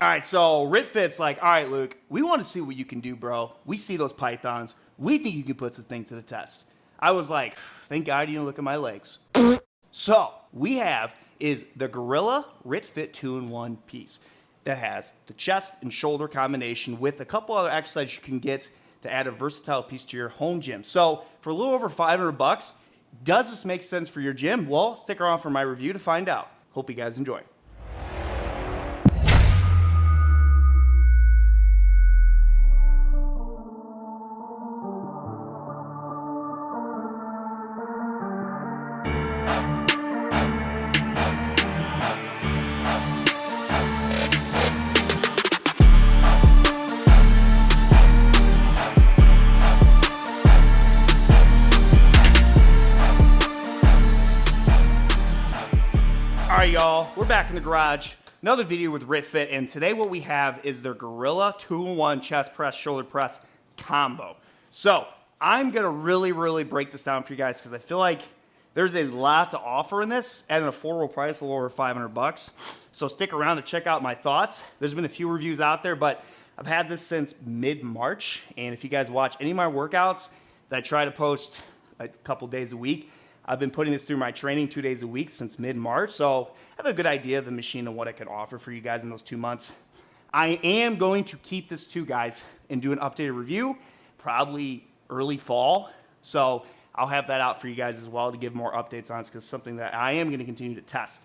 All right, so RitFit's like, all right, Luke, we want to see what you can do, bro. We see those pythons. We think you can put this thing to the test. I was like, thank God you didn't look at my legs. So we have is the Gorilla RitFit 2-in-1 piece that has the chest and shoulder combination with a couple other exercises you can get to add a versatile piece to your home gym. So for a little over $500, does this make sense for your gym? Well, stick around for my review to find out. Hope you guys enjoy. All right, y'all, we're back in the garage. Another video with RitFit, and today what we have is their Gorilla 2-in-1 chest press, shoulder press combo. So I'm gonna really break this down for you guys because I feel like there's a lot to offer in this at an affordable price, a little over $500. So stick around to check out my thoughts. There's been a few reviews out there, but I've had this since mid-March, and if you guys watch any of my workouts that I try to post a couple days a week, I've been putting this through my training 2 days a week since mid-March, so I have a good idea of the machine and what it can offer for you guys in those 2 months. I am going to keep this too, guys, and do an updated review, probably early fall. So I'll have that out for you guys as well to give more updates on it because it's something that I am going to continue to test.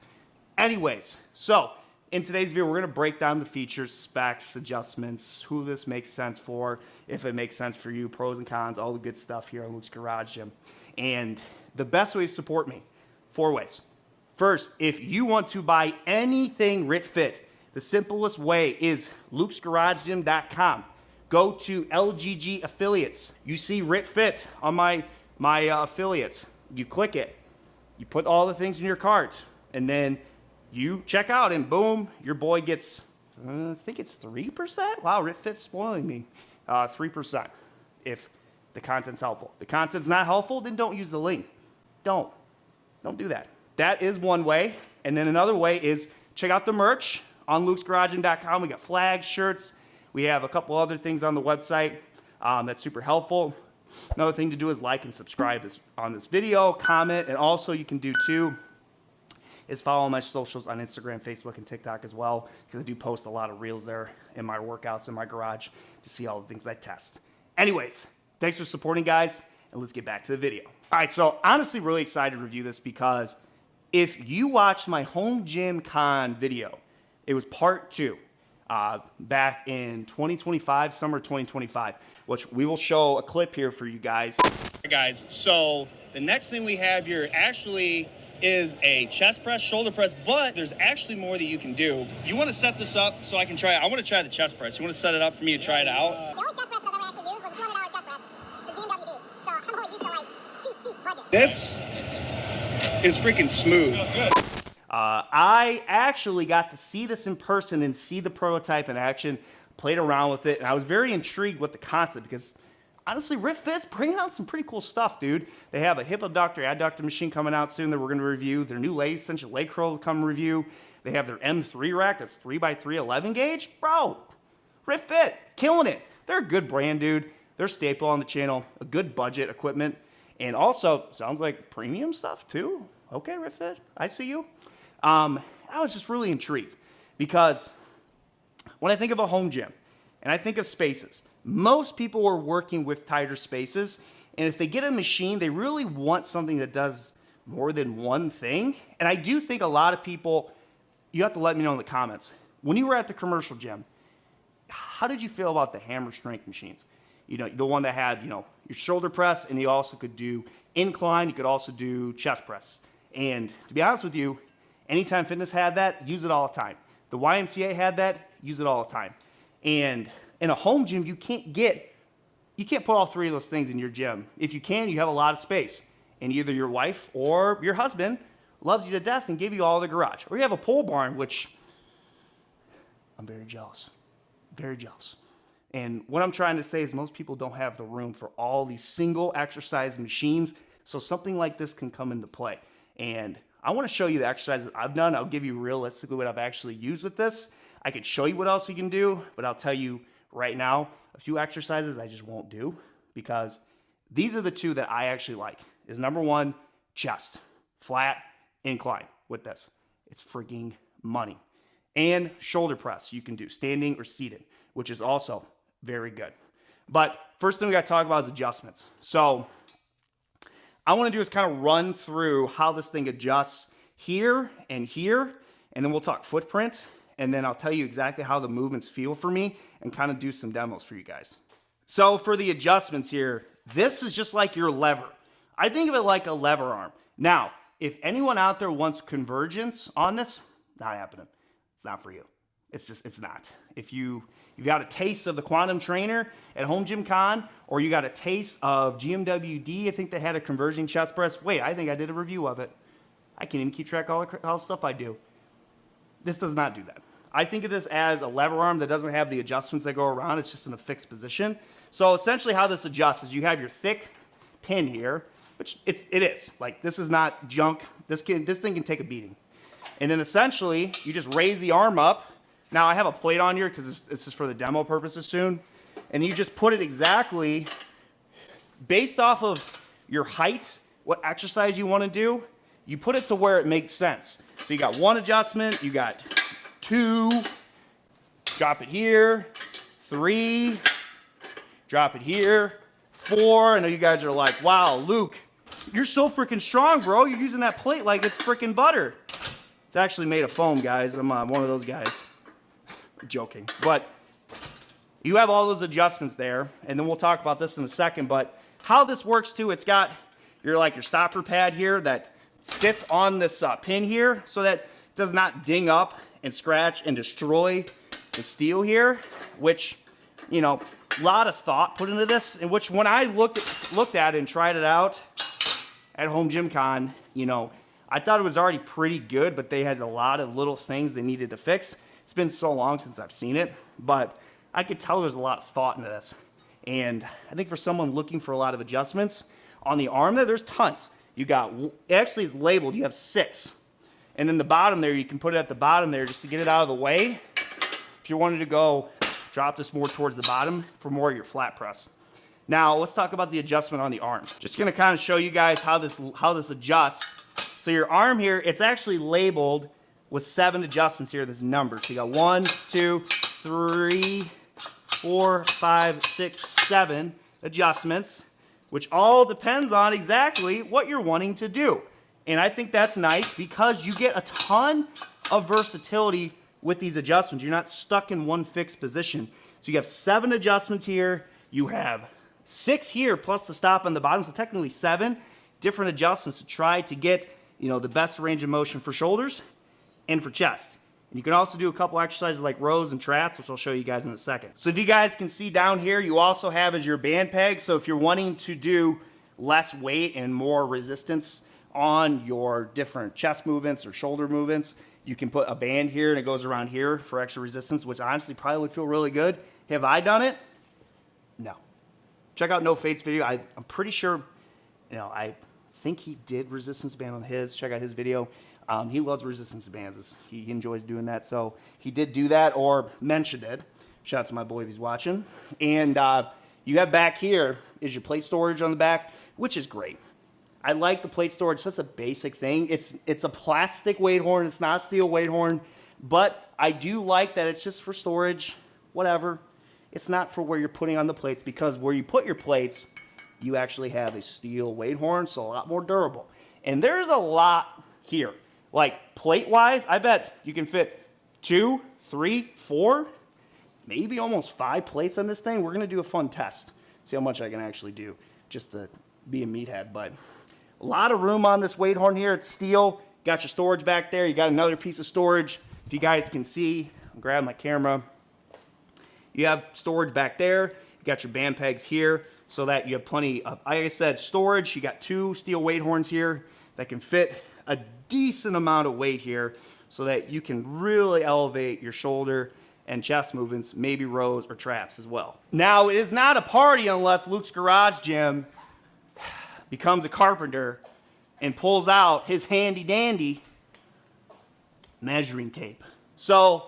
Anyways, so in today's video, we're going to break down the features, specs, adjustments, who this makes sense for, if it makes sense for you, pros and cons, all the good stuff here on Luke's Garage Gym. And the best way to support me, 4 ways. First, if you want to buy anything RitFit, the simplest way is lukesgaragegym.com. Go to LGG affiliates. You see RitFit on my affiliates. You click it. You put all the things in your cart, and then you check out, and boom, your boy gets, I think it's 3%? Wow, RitFit's spoiling me. 3% if the content's helpful. If the content's not helpful, then don't use the link. Don't do that. That is one way. And then another way is check out the merch on lukesgaragegym.com. We got flags, shirts. We have a couple other things on the website that's super helpful. Another thing to do is like and subscribe on this video, comment, and also you can do too is follow my socials on Instagram, Facebook, and TikTok as well, because I do post a lot of reels there in my workouts in my garage to see all the things I test. Anyways, thanks for supporting, guys, and let's get back to the video. All right, so honestly really excited to review this because if you watched my home gym con video, it was part 2 back in 2025, summer 2025, which we will show a clip here for you guys. Guys, so the next thing we have here actually is a chest press, shoulder press, but there's actually more that you can do. You want to set this up so I can try it. I want to try the chest press. You want to set it up for me to try it out? The only chest press I've ever actually used was a $200 chest press for GMWB. So I'm only used to like cheap budget. This is freaking smooth. Feels good. I actually got to see this in person and see the prototype in action, played around with it, and I was very intrigued with the concept because honestly, RitFit's bringing out some pretty cool stuff, dude. They have a hip abductor, adductor machine coming out soon that we're going to review. Their new leg extension leg curl will come review. They have their M3 rack that's 3x3 11 gauge. Bro, RitFit, killing it. They're a good brand, dude. They're a staple on the channel, a good budget equipment, and also sounds like premium stuff too. Okay, RitFit, I see you. I was just really intrigued because when I think of a home gym and I think of spaces, most people are working with tighter spaces, and if they get a machine, they really want something that does more than one thing. And I do think a lot of people, you have to let me know in the comments, when you were at the commercial gym, how did you feel about the hammer strength machines? You know, the one that had, you know, your shoulder press, and you also could do incline, you could also do chest press. And to be honest with you, Anytime Fitness had that, use it all the time. The YMCA had that, use it all the time. And in a home gym, you can't put all 3 of those things in your gym. If you can, you have a lot of space. And either your wife or your husband loves you to death and give you all the garage. Or you have a pole barn, which I'm very jealous. Very jealous. And what I'm trying to say is most people don't have the room for all these single exercise machines. So something like this can come into play. And I want to show you the exercises I've done. I'll give you realistically what I've actually used with this. I could show you what else you can do, but I'll tell you right now, a few exercises I just won't do because these are the two that I actually like. Is number one, chest, flat, incline with this. It's freaking money. And shoulder press you can do standing or seated, which is also very good. But first thing we got to talk about is adjustments. So I want to do is kind of run through how this thing adjusts here, and then we'll talk footprint, and then I'll tell you exactly how the movements feel for me and kind of do some demos for you guys. So for the adjustments here, this is just like your lever. I think of it like a lever arm. Now, if anyone out there wants convergence on this, not happening. It's not for you. It's not. If you got a taste of the Quantum Trainer at Home Gym Con, or you got a taste of GMWD, I think they had a converging chest press. Wait, I think I did a review of it. I can't even keep track of all the stuff I do. This does not do that. I think of this as a lever arm that doesn't have the adjustments that go around. It's just in a fixed position. So essentially how this adjusts is you have your thick pin here, which it is. Like, this is not junk. This thing can take a beating. And then essentially, you just raise the arm up. Now, I have a plate on here because this is for the demo purposes soon. And you just put it exactly based off of your height, what exercise you want to do. You put it to where it makes sense. So you got one adjustment, you got two, drop it here, three, drop it here, four. I know you guys are like, wow, Luke, you're so freaking strong, bro. You're using that plate like it's freaking butter. It's actually made of foam, guys. I'm one of those guys. Joking. But you have all those adjustments there, and then we'll talk about this in a second. But how this works too, it's got your stopper pad here that sits on this pin here so that it does not ding up and scratch and destroy the steel here, which, you know, a lot of thought put into this, and which when I looked at it and tried it out at Home Gym Con, you know, I thought it was already pretty good, but they had a lot of little things they needed to fix. It's been so long since I've seen it, but I could tell there's a lot of thought into this. And I think for someone looking for a lot of adjustments on the arm there's tons. You got, actually it's labeled, you have 6. And then the bottom there, you can put it at the bottom there just to get it out of the way. If you wanted to go drop this more towards the bottom for more of your flat press. Now, let's talk about the adjustment on the arm. Just gonna kind of show you guys how this adjusts. So your arm here, it's actually labeled with 7 adjustments here, this number. So you got 1, 2, 3, 4, 5, 6, 7 adjustments, which all depends on exactly what you're wanting to do. And I think that's nice because you get a ton of versatility with these adjustments. You're not stuck in one fixed position. So you have 7 adjustments here. You have 6 here plus the stop on the bottom. So technically 7 different adjustments to try to get, you know, the best range of motion for shoulders and for chest. And you can also do a couple exercises like rows and traps, which I'll show you guys in a second. So if you guys can see down here, you also have as your band peg. So if you're wanting to do less weight and more resistance on your different chest movements or shoulder movements, you can put a band here and it goes around here for extra resistance, which honestly probably would feel really good. Have I done it? No. Check out No Fate's video. I'm pretty sure, you know, I think he did resistance band on his. Check out his video. He loves resistance bands. He enjoys doing that. So he did do that or mentioned it. Shout out to my boy if he's watching. And you have back here is your plate storage on the back, which is great. I like the plate storage. That's a basic thing. It's a plastic weight horn. It's not a steel weight horn. But I do like that it's just for storage, whatever. It's not for where you're putting on the plates, because where you put your plates, you actually have a steel weight horn, so a lot more durable. And there's a lot here. Like plate-wise, I bet you can fit 2, 3, 4, maybe almost 5 plates on this thing. We're gonna do a fun test, see how much I can actually do, just to be a meathead. But a lot of room on this weight horn here. It's steel. Got your storage back there. You got another piece of storage. If you guys can see, I'll grab my camera. You have storage back there. You got your band pegs here so that you have plenty of, like I said, storage. You got 2 steel weight horns here that can fit a decent amount of weight here so that you can really elevate your shoulder and chest movements, maybe rows or traps as well. Now, it is not a party unless Luke's Garage Gym becomes a carpenter and pulls out his handy dandy measuring tape. So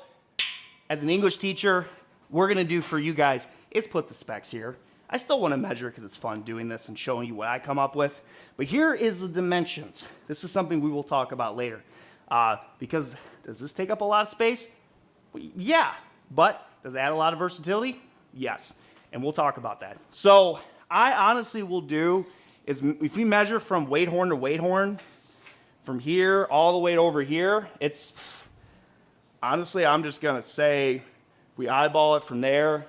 as an English teacher, we're gonna do for you guys is put the specs here. I still wanna measure because it's fun doing this and showing you what I come up with. But here is the dimensions. This is something we will talk about later. Because does this take up a lot of space? Well, yeah, but does it add a lot of versatility? Yes, and we'll talk about that. So I honestly will do is if we measure from weight horn to weight horn, from here all the way over here, it's, honestly, I'm just gonna say, we eyeball it from there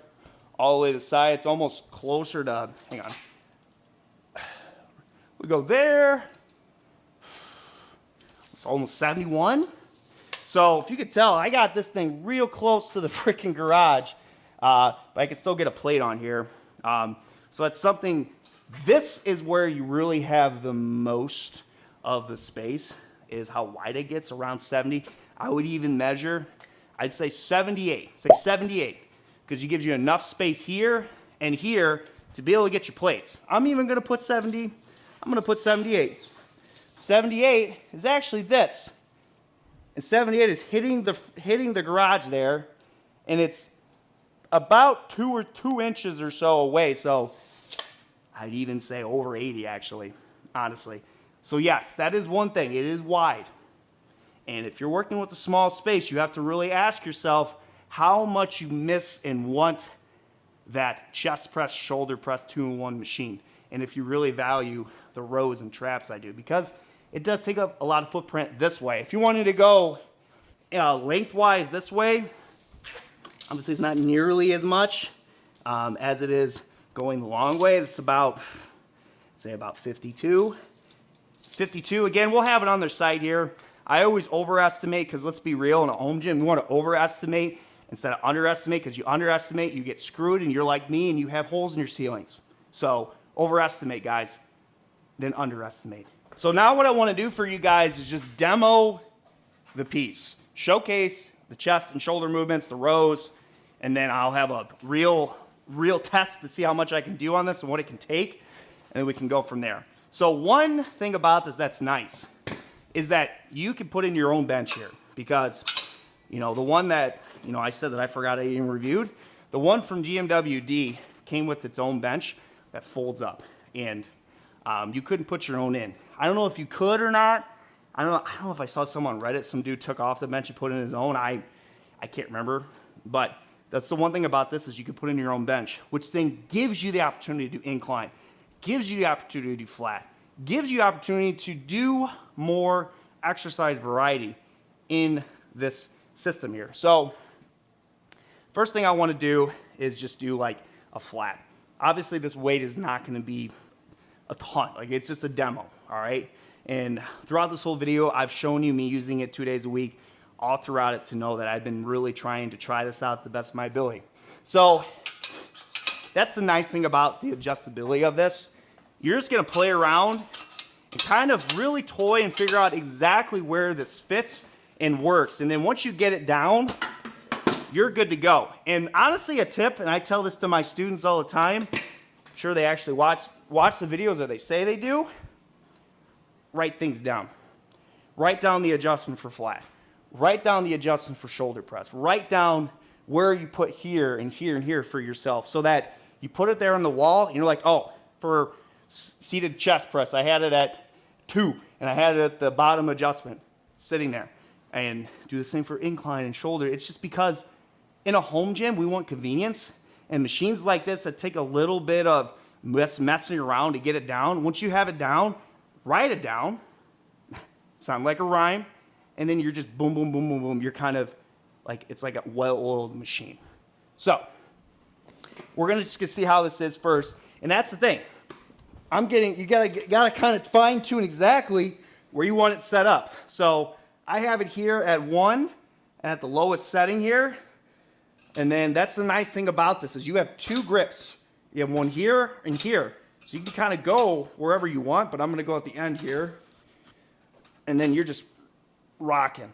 all the way to the side, it's almost closer to, hang on. We go there, it's almost 71. So if you could tell, I got this thing real close to the freaking garage, but I can still get a plate on here. So that's something, this is where you really have the most of the space, is how wide it gets, around 70. I would even measure, I'd say 78, say 78, because it gives you enough space here and here to be able to get your plates. I'm even gonna put 70, I'm gonna put 78. 78 is actually this. And 78 is hitting the garage there, and it's about 2 inches or so away. So I'd even say over 80 actually, honestly. So yes, that is one thing, it is wide. And if you're working with a small space, you have to really ask yourself how much you miss and want that chest press, shoulder press 2-in-1 machine. And if you really value the rows and traps I do, because it does take up a lot of footprint this way. If you wanted to go lengthwise this way, obviously it's not nearly as much as it is going the long way. It's about, say about 52. 52, again, we'll have it on their site here. I always overestimate, because let's be real, in a home gym, you want to overestimate instead of underestimate, because you underestimate, you get screwed, and you're like me, and you have holes in your ceilings. So overestimate, guys, then underestimate. So now what I want to do for you guys is just demo the piece. Showcase the chest and shoulder movements, the rows, and then I'll have a real test to see how much I can do on this and what it can take, and then we can go from there. So one thing about this that's nice is that you can put in your own bench here, because, you know, the one that, you know, I said that I forgot I even reviewed, the one from GMWD came with its own bench that folds up, and you couldn't put your own in. I don't know if you could or not. I don't know if I saw some on Reddit, some dude took off the bench and put in his own. I can't remember, but that's the one thing about this is you can put in your own bench, which then gives you the opportunity to do incline, gives you the opportunity to do flat, gives you the opportunity to do more exercise variety in this system here. So first thing I want to do is just do like a flat. Obviously this weight is not going to be a ton, like it's just a demo, all right? And throughout this whole video, I've shown you me using it 2 days a week, all throughout it, to know that I've been really trying to try this out to the best of my ability. So that's the nice thing about the adjustability of this. You're just gonna play around and kind of really toy and figure out exactly where this fits and works. And then once you get it down, you're good to go. And honestly, a tip, and I tell this to my students all the time, I'm sure they actually watch the videos, or they say they do, write things down. Write down the adjustment for flat. Write down the adjustment for shoulder press. Write down where you put here and here and here for yourself, so that you put it there on the wall and you're like, oh, for seated chest press, I had it at 2, and I had it at the bottom adjustment sitting there. And do the same for incline and shoulder. It's just because in a home gym, we want convenience, and machines like this that take a little bit of messing around to get it down. Once you have it down, write it down, sound like a rhyme, and then you're just boom, boom, boom, boom, boom. You're kind of like, it's like a well-oiled machine. So we're gonna just see how this is first, and that's the thing. You gotta kind of fine tune exactly where you want it set up. So I have it here at 1 and at the lowest setting here, and then that's the nice thing about this is you have 2 grips. You have one here and here. So you can kind of go wherever you want, but I'm gonna go at the end here. And then you're just rocking.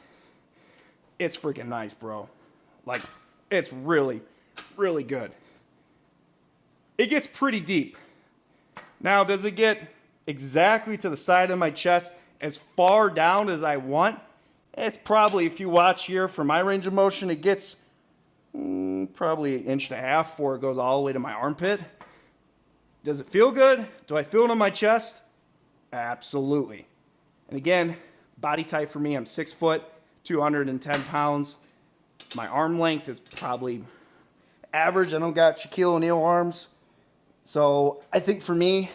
It's freaking nice, bro. Like, it's really, really good. It gets pretty deep. Now, does it get exactly to the side of my chest as far down as I want? It's probably, if you watch here for my range of motion, it gets probably 1.5 inches before it goes all the way to my armpit. Does it feel good? Do I feel it on my chest? Absolutely. And again, body type for me, I'm 6 foot, 210 pounds. My arm length is probably average. I don't got Shaquille O'Neal arms. So I think for me,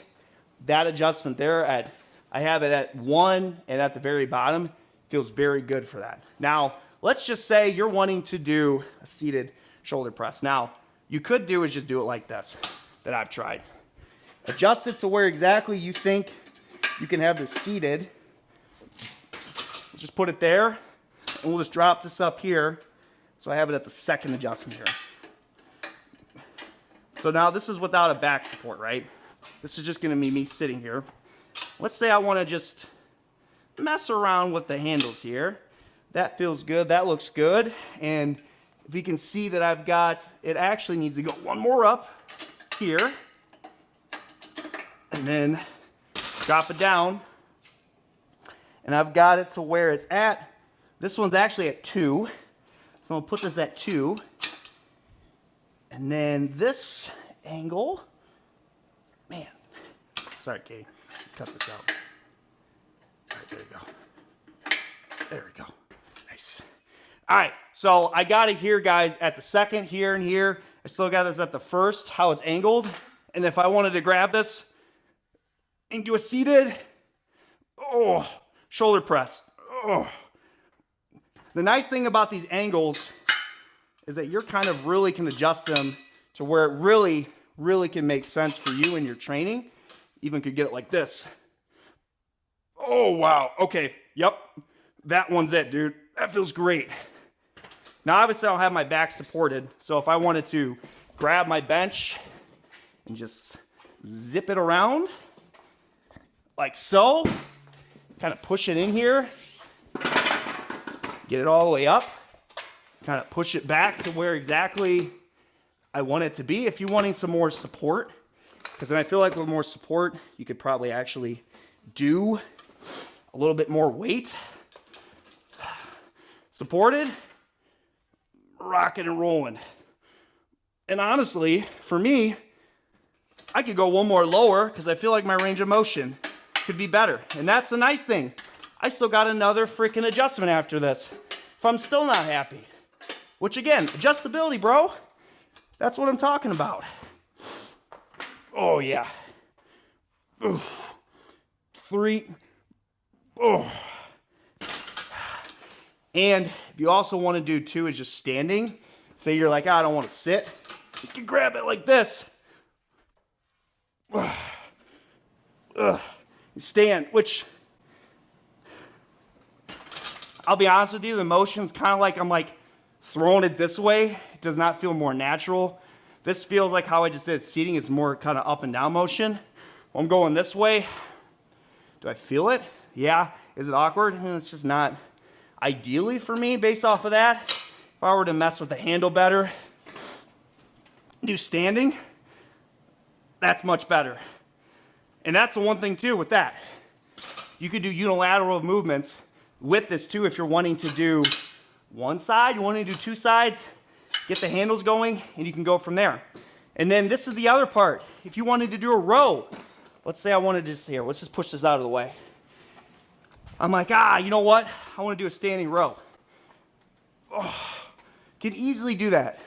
that adjustment there I have it at 1 and at the very bottom feels very good for that. Now, let's just say you're wanting to do a seated shoulder press. Now, you could do is just do it like this, that I've tried. Adjust it to where exactly you think you can have this seated. Let's just put it there, and we'll just drop this up here. So I have it at the second adjustment here. So now this is without a back support, right? This is just gonna be me sitting here. Let's say I wanna just mess around with the handles here. That feels good, that looks good. And if you can see that I've got, it actually needs to go one more up here. And then drop it down. And I've got it to where it's at. This one's actually at 2. So I'm gonna put this at 2. And then this angle, man, sorry, Katie, cut this out. All right, there you go. There we go, nice. All right, so I got it here, guys, at the second, here and here. I still got this at the first, how it's angled. And if I wanted to grab this and do a seated, oh, shoulder press, oh. The nice thing about these angles is that you're kind of really can adjust them to where it really can make sense for you in your training. Even could get it like this. Oh, wow. Okay. Yep. That one's it, dude. That feels great. Now, obviously, I don't have my back supported. So if I wanted to grab my bench and just zip it around like so, kind of push it in here, get it all the way up, kind of push it back to where exactly I want it to be. If you're wanting some more support, because then I feel like with more support, you could probably actually do a little bit more weight. Supported, rocking and rolling. And honestly, for me, I could go one more lower because I feel like my range of motion could be better. And that's the nice thing. I still got another freaking adjustment after this if I'm still not happy. Which again, adjustability, bro. That's what I'm talking about. Oh yeah. Ooh. 3. Oh. And if you also want to do too is just standing. Say you're like, I don't want to sit. You can grab it like this. Stand, which I'll be honest with you, the motion's kind of like I'm like throwing it this way. It does not feel more natural. This feels like how I just did seating. It's more kind of up and down motion. Well, I'm going this way. Do I feel it? Yeah. Is it awkward? It's just not ideally for me based off of that. If I were to mess with the handle better, do standing, that's much better. And that's the one thing too with that. You could do unilateral movements with this too if you're wanting to do one side, you want to do 2 sides, get the handles going, and you can go from there. And then this is the other part. If you wanted to do a row, let's say I wanted to just here, let's just push this out of the way. I'm like, you know what? I want to do a standing row. Oh, could easily do that.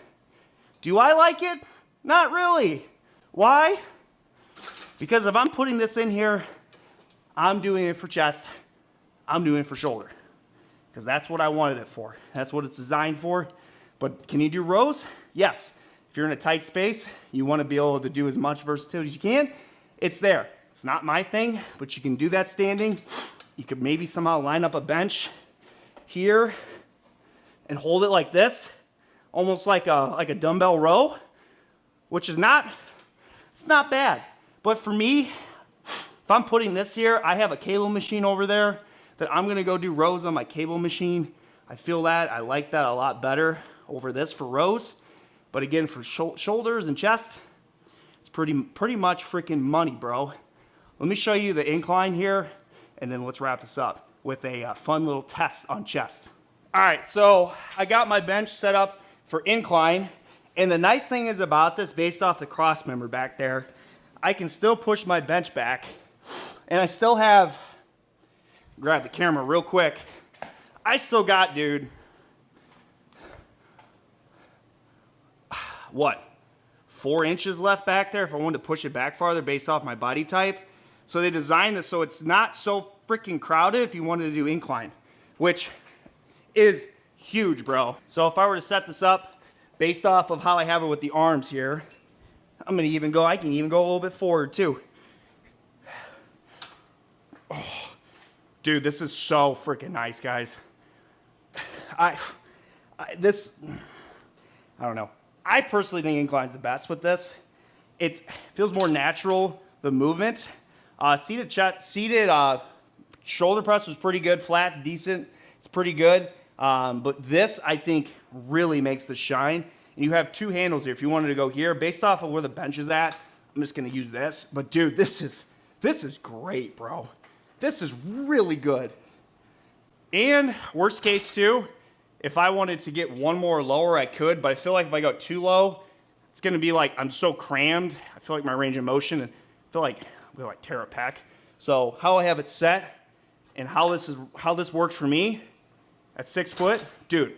Do I like it? Not really. Why? Because if I'm putting this in here, I'm doing it for chest, I'm doing it for shoulder. Because that's what I wanted it for. That's what it's designed for. But can you do rows? Yes. If you're in a tight space, you want to be able to do as much versatility as you can, it's there. It's not my thing, but you can do that standing. You could maybe somehow line up a bench here and hold it like this, almost like a dumbbell row, which is not, it's not bad. But for me, if I'm putting this here, I have a cable machine over there that I'm gonna go do rows on my cable machine. I feel that, I like that a lot better over this for rows. But again, for shoulders and chest, it's pretty much freaking money, bro. Let me show you the incline here, and then let's wrap this up with a fun little test on chest. All right, so I got my bench set up for incline. And the nice thing is about this, based off the cross member back there, I can still push my bench back. And I still have, grab the camera real quick. I still got, dude, what, 4 inches left back there if I wanted to push it back farther based off my body type. So they designed this so it's not so freaking crowded if you wanted to do incline, which is huge, bro. So if I were to set this up based off of how I have it with the arms here, I can even go a little bit forward too. Oh, dude, this is so freaking nice, guys. I don't know. I personally think incline's the best with this. It feels more natural, the movement. Seated shoulder press was pretty good. Flat's decent. It's pretty good. But this, I think, really makes the shine. And you have 2 handles here. If you wanted to go here, based off of where the bench is at, I'm just going to use this. But, dude, this is great, bro. This is really good. And worst case, too, if I wanted to get one more lower, I could. But I feel like if I go too low, it's going to be like I'm so crammed. I feel like my range of motion, and I feel like I'm going to like tear a pec. So how I have it set and how this works for me at 6 foot, dude,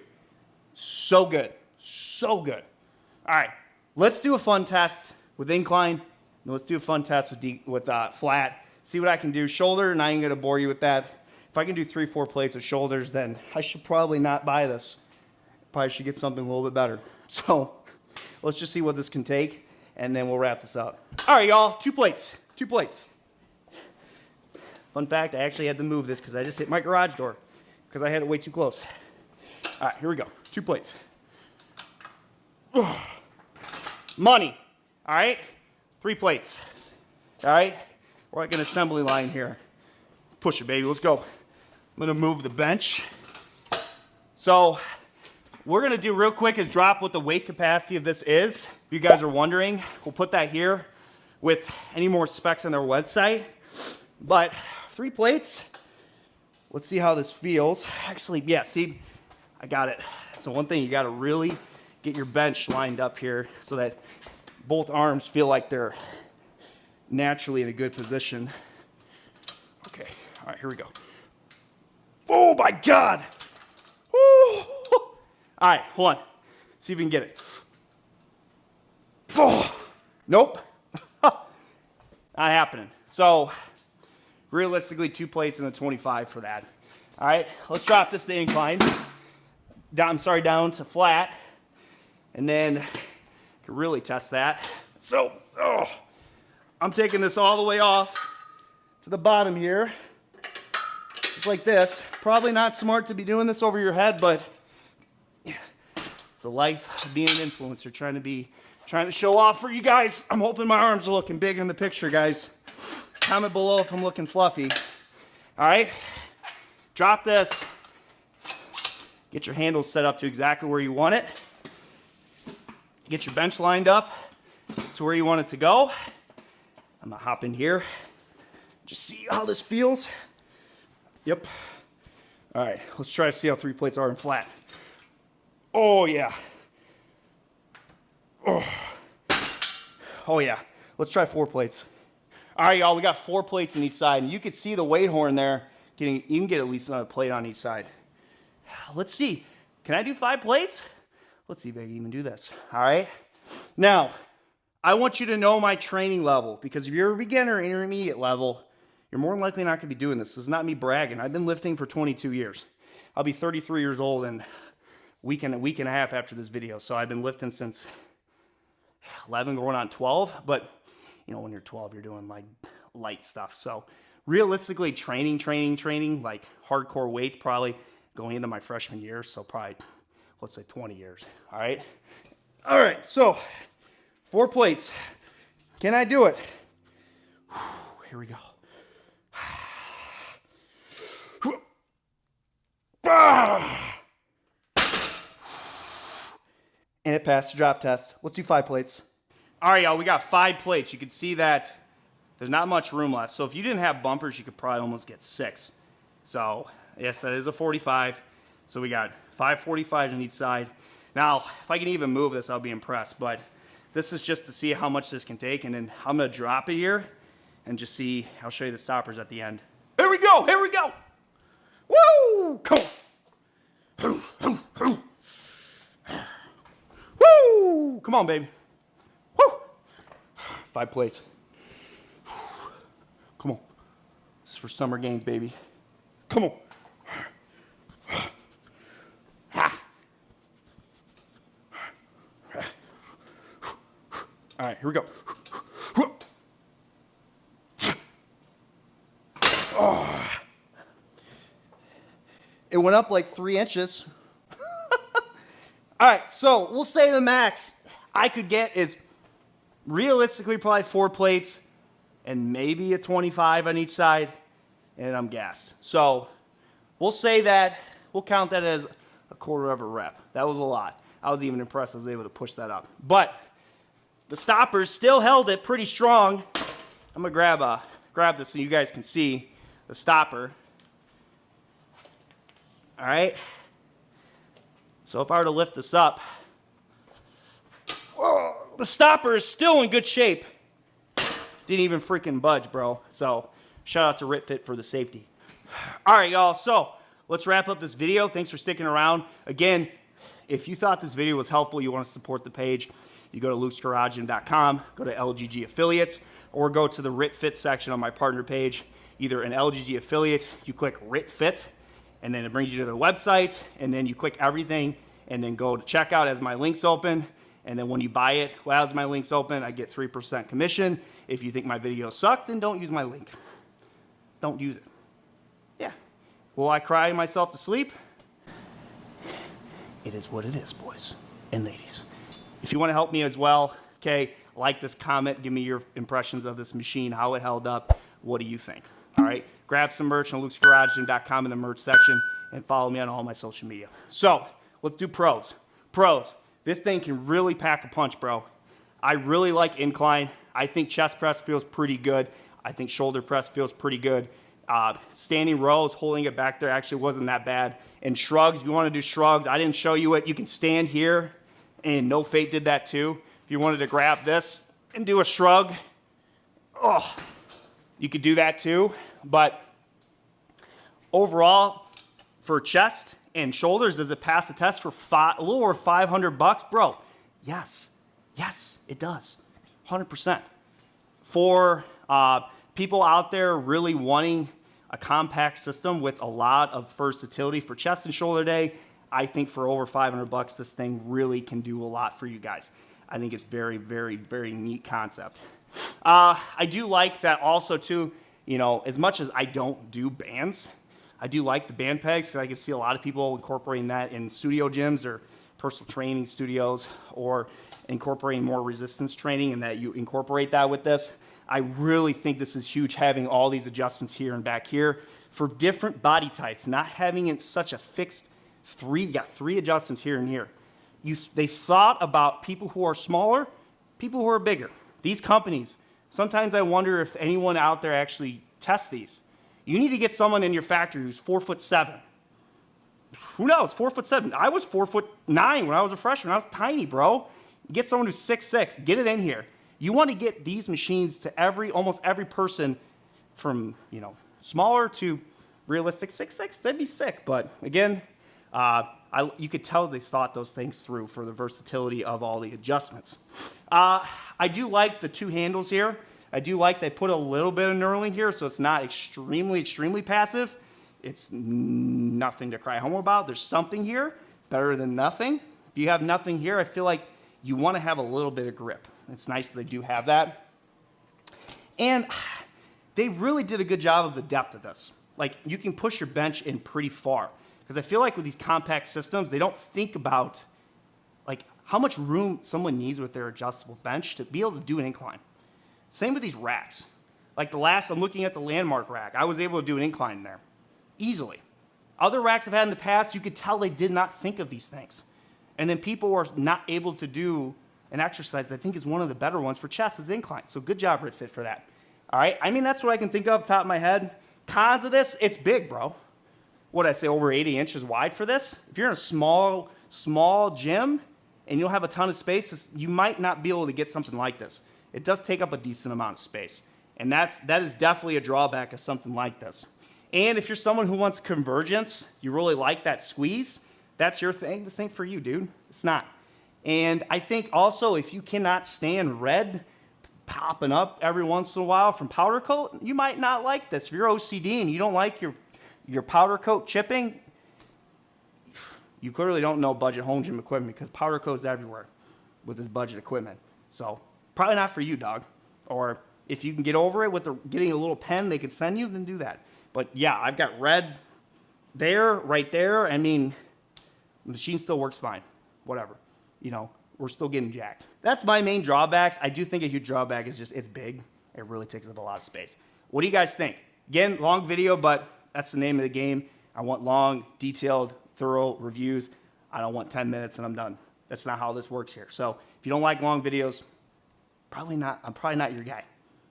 so good. So good. All right, let's do a fun test with incline. And let's do a fun test with flat. See what I can do. Shoulder, and I ain't gonna bore you with that. If I can do 3-4 plates of shoulders, then I should probably not buy this. Probably should get something a little bit better. So let's just see what this can take, and then we'll wrap this up. All right, y'all, 2 plates. 2 plates. Fun fact, I actually had to move this because I just hit my garage door because I had it way too close. All right, here we go. 2 plates. Money. All right, 3 plates. All right, we're like an assembly line here. Push it, baby. Let's go. I'm gonna move the bench. So we're gonna do real quick is drop what the weight capacity of this is. If you guys are wondering, we'll put that here with any more specs on their website. But 3 plates. Let's see how this feels. Actually, yeah, see, I got it. So one thing, you gotta really get your bench lined up here so that both arms feel like they're naturally in a good position. Okay, all right, here we go. Oh my God. Woo. All right, hold on. See if we can get it. Oh, nope. Not happening. So realistically, 2 plates and a 25 for that. All right, let's drop this to incline. Down to flat. And then can really test that. So, I'm taking this all the way off to the bottom here, just like this. Probably not smart to be doing this over your head, but it's the life of being an influencer, trying to show off for you guys. I'm hoping my arms are looking big in the picture, guys. Comment below if I'm looking fluffy. All right, drop this. Get your handles set up to exactly where you want it. Get your bench lined up to where you want it to go. I'm gonna hop in here. Just see how this feels. Yep. All right, let's try to see how 3 plates are in flat. Oh yeah. Oh yeah. Let's try 4 plates. All right, y'all, we got 4 plates on each side, and you can see the weight horn there. You can get at least another plate on each side. Let's see. Can I do 5 plates? Let's see if I can even do this. All right. Now, I want you to know my training level, because if you're a beginner, intermediate level, you're more than likely not going to be doing this. This is not me bragging. I've been lifting for 22 years. I'll be 33 years old in a week and a half after this video. So I've been lifting since 11 going on 12. But, you know, when you're 12, you're doing like light stuff. So realistically, training, like hardcore weights, probably going into my freshman year. So probably, let's say 20 years. All right. All right. So 4 plates. Can I do it? Here we go. And it passed the drop test. Let's do 5 plates. All right, y'all, we got 5 plates. You can see that there's not much room left. So if you didn't have bumpers, you could probably almost get 6. So yes, that is a 45. So we got 5 45s on each side. Now, if I can even move this, I'll be impressed, but this is just to see how much this can take, and then I'm gonna drop it here and just see, I'll show you the stoppers at the end. Here we go, here we go. Woo, come on. Woo, come on, baby. Woo. 5 plates. Come on. This is for summer games, baby. Come on. All right, here we go. Oh. It went up like 3 inches. All right, so we'll say the max I could get is realistically probably 4 plates and maybe a 25 on each side, and I'm gassed. So we'll say that, we'll count that as a quarter of a rep. That was a lot. I was even impressed I was able to push that up. But the stoppers still held it pretty strong. I'm gonna grab this so you guys can see the stopper. All right. So if I were to lift this up, whoa, the stopper is still in good shape. Didn't even freaking budge, bro. So shout out to RitFit for the safety. All right, y'all. So let's wrap up this video. Thanks for sticking around. Again, if you thought this video was helpful, you want to support the page, you go to lukegaragegym.com, go to LGG Affiliates, or go to the RitFit section on my partner page. Either in LGG Affiliates, you click RitFit, and then it brings you to the website, and then you click everything, and then go to checkout as my links open. And then when you buy it, well, as my links open, I get 3% commission. If you think my video sucked, then don't use my link. Don't use it. Yeah. Will I cry myself to sleep? It is what it is, boys and ladies. If you want to help me as well, okay, like this, comment, give me your impressions of this machine, how it held up. What do you think? All right, grab some merch on lukesgaragegym.com in the merch section and follow me on all my social media. So let's do pros. Pros, this thing can really pack a punch, bro. I really like incline. I think chest press feels pretty good. I think shoulder press feels pretty good. Standing rows, holding it back there actually wasn't that bad. And shrugs, if you want to do shrugs, I didn't show you it. You can stand here, and No Fate did that too. If you wanted to grab this and do a shrug, oh, you could do that too. But overall, for chest and shoulders, does it pass the test for a little over $500, bro? Yes, it does, 100%. For people out there really wanting a compact system with a lot of versatility for chest and shoulder day, I think for over $500, this thing really can do a lot for you guys. I think it's very, very, very neat concept. I do like that also too, you know, as much as I don't do bands, I do like the band pegs, because I can see a lot of people incorporating that in studio gyms or personal training studios, or incorporating more resistance training, and that you incorporate that with this. I really think this is huge, having all these adjustments here and back here for different body types, not having it such a fixed you got 3 adjustments here and here. They thought about people who are smaller, people who are bigger. These companies, sometimes I wonder if anyone out there actually tests these. You need to get someone in your factory who's 4'7". Who knows, 4'7". I was 4'9" when I was a freshman. I was tiny, bro. Get someone who's 6'6", get it in here. You want to get these machines to almost every person, from, you know, smaller to realistic 6'6". That'd be sick. But again, you could tell they thought those things through for the versatility of all the adjustments. I do like the 2 handles here. I do like they put a little bit of knurling here, so it's not extremely, extremely passive. It's nothing to cry home about. There's something here. It's better than nothing. If you have nothing here, I feel like you want to have a little bit of grip. It's nice that they do have that. And they really did a good job of the depth of this. Like, you can push your bench in pretty far. Because I feel like with these compact systems, they don't think about like how much room someone needs with their adjustable bench to be able to do an incline. Same with these racks. Like I'm looking at the Landmark rack. I was able to do an incline in there easily. Other racks I've had in the past, you could tell they did not think of these things. And then people were not able to do an exercise that I think is one of the better ones for chest is incline. So good job, RitFit, for that. All right, I mean, that's what I can think of top of my head. Cons of this, it's big, bro. What did I say, over 80 inches wide for this? If you're in a small gym and you don't have a ton of space, you might not be able to get something like this. It does take up a decent amount of space. And that is definitely a drawback of something like this. And if you're someone who wants convergence, you really like that squeeze, that's your thing. This ain't for you, dude. It's not. And I think also if you cannot stand red popping up every once in a while from powder coat, you might not like this. If you're OCD and you don't like your powder coat chipping, you clearly don't know budget home gym equipment because powder coat's everywhere with this budget equipment. So probably not for you, dog. Or if you can get over it with getting a little pen they could send you, then do that. But yeah, I've got red there, right there. I mean, the machine still works fine. Whatever. You know, we're still getting jacked. That's my main drawbacks. I do think a huge drawback is just it's big. It really takes up a lot of space. What do you guys think? Again, long video, but that's the name of the game. I want long, detailed, thorough reviews. I don't want 10 minutes and I'm done. That's not how this works here. So if you don't like long videos, I'm probably not your guy.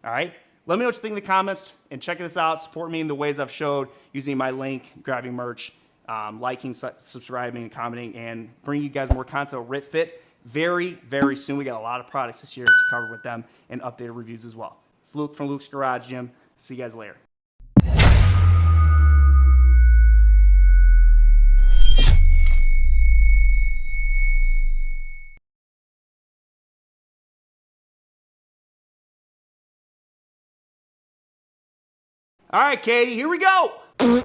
All right? Let me know what you think in the comments and check this out. Support me in the ways I've showed using my link, grabbing merch, liking, subscribing, and commenting, and bring you guys more content with RitFit very, very soon. We got a lot of products this year to cover with them and updated reviews as well. It's Luke from Luke's Garage Gym. See you guys later. All right, Katie, here we go.